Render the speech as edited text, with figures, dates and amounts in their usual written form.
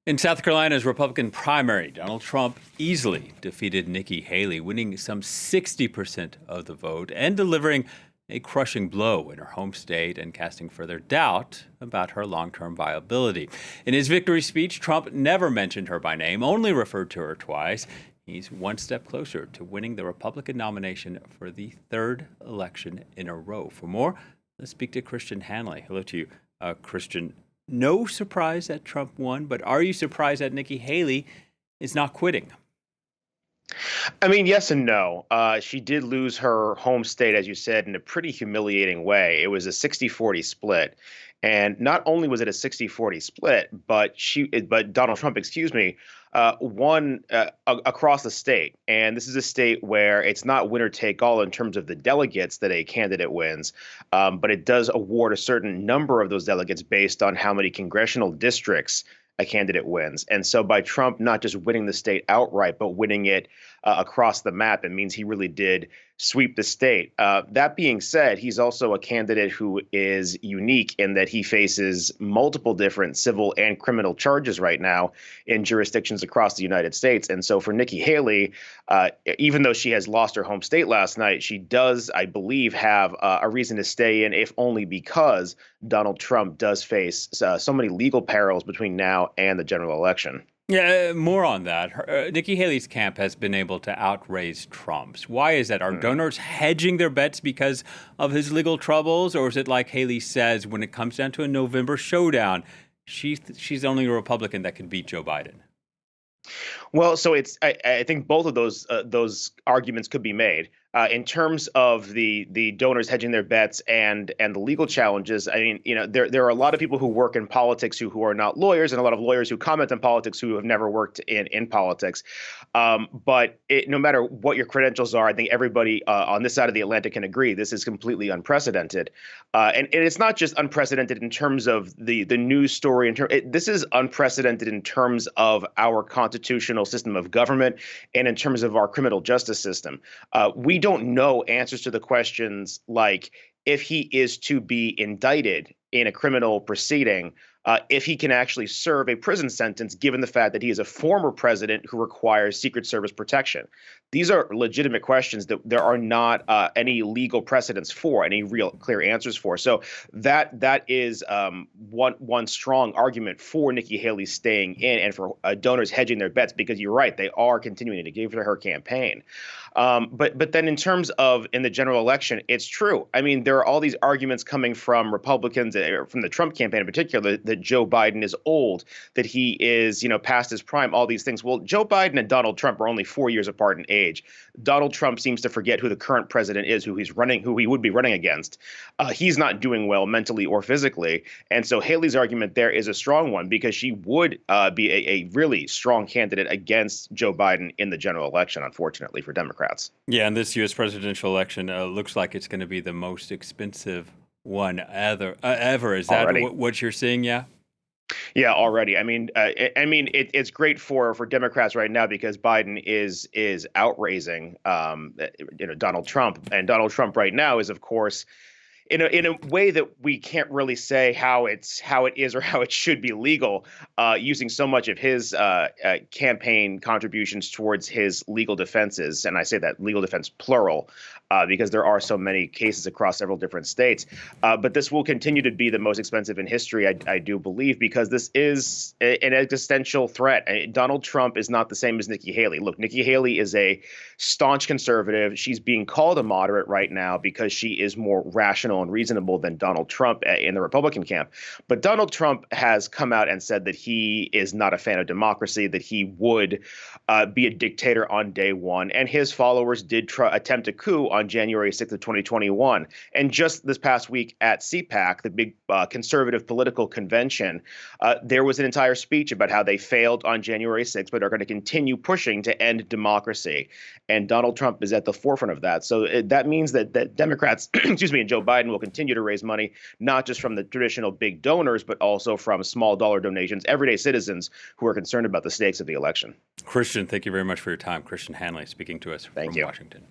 In South Carolina's Republican primary, Donald Trump easily defeated Nikki Haley, winning some 60% of the vote and delivering a crushing blow in her home state and casting further doubt about her long-term viability. In his victory speech, Trump never mentioned her by name, only referred to her twice. He's one step closer to winning the Republican nomination for the third election in a row. For more, let's speak to Christian Hanley. Hello to you, Christian. No surprise that Trump won, but are you surprised that Nikki Haley is not quitting? I mean, yes and no. She did lose her home state, as you said, in a pretty humiliating way. It was a 60-40 split. And not only was it a 60-40 split, but Donald Trump, won across the state. And this is a state where it's not winner take all in terms of the delegates that a candidate wins, but it does award a certain number of those delegates based on how many congressional districts a candidate wins. And so by Trump not just winning the state outright, but winning it across the map, it means he really did sweep the state. That being said, he's also a candidate who is unique in that he faces multiple different civil and criminal charges right now in jurisdictions across the United States. And so for Nikki Haley, even though she has lost her home state last night, she does, I believe, have a reason to stay in, if only because Donald Trump does face so many legal perils between now and the general election. Yeah, more on that. Nikki Haley's camp has been able to outraise Trump's. Why is that? Are donors hedging their bets because of his legal troubles? Or is it like Haley says, when it comes down to a November showdown, she's the only Republican that can beat Joe Biden? Well, so I think both of those arguments could be made. In terms of the donors hedging their bets and the legal challenges, I mean, there are a lot of people who work in politics who are not lawyers, and a lot of lawyers who comment on politics who have never worked in politics. But no matter what your credentials are, I think everybody on this side of the Atlantic can agree this is completely unprecedented. And it's not just unprecedented in terms of the news story. This is unprecedented in terms of our constitutional system of government and in terms of our criminal justice system. We don't know answers to the questions like if he is to be indicted in a criminal proceeding, if he can actually serve a prison sentence, given the fact that he is a former president who requires Secret Service protection. These are legitimate questions that there are not any legal precedents for, any real clear answers for. So that is one strong argument for Nikki Haley staying in and for donors hedging their bets, because you're right, they are continuing to give to her campaign. But then in terms of in the general election, it's true. I mean, there are all these arguments coming from Republicans, from the Trump campaign in particular, that Joe Biden is old, that he is, past his prime, all these things. Well, Joe Biden and Donald Trump are only 4 years apart in age. Donald Trump seems to forget who the current president is, who he would be running against. He's not doing well mentally or physically. And so Haley's argument there is a strong one, because she would be a really strong candidate against Joe Biden in the general election, unfortunately, for Democrats. Yeah, and this U.S. presidential election looks like it's going to be the most expensive one ever. Is that what you're seeing? Yeah. Yeah, already. I mean, it's great for Democrats right now because Biden is outraising, Donald Trump, and Donald Trump right now is, of course, in a way that we can't really say how it is or how it should be legal, using so much of his campaign contributions towards his legal defenses. And I say that legal defense plural, because there are so many cases across several different states. But this will continue to be the most expensive in history, I do believe, because this is an existential threat. Donald Trump is not the same as Nikki Haley. Look, Nikki Haley is a staunch conservative. She's being called a moderate right now because she is more rational and reasonable than Donald Trump in the Republican camp. But Donald Trump has come out and said that he is not a fan of democracy, that he would be a dictator on day one. And his followers did attempt a coup on January 6th of 2021. And just this past week at CPAC, the big conservative political convention, there was an entire speech about how they failed on January 6th, but are going to continue pushing to end democracy. And Donald Trump is at the forefront of that. So that means that Democrats, and Joe Biden will continue to raise money, not just from the traditional big donors, but also from small dollar donations, everyday citizens who are concerned about the stakes of the election. Christian, thank you very much for your time. Christian Hanley speaking to us from Thank you. Washington.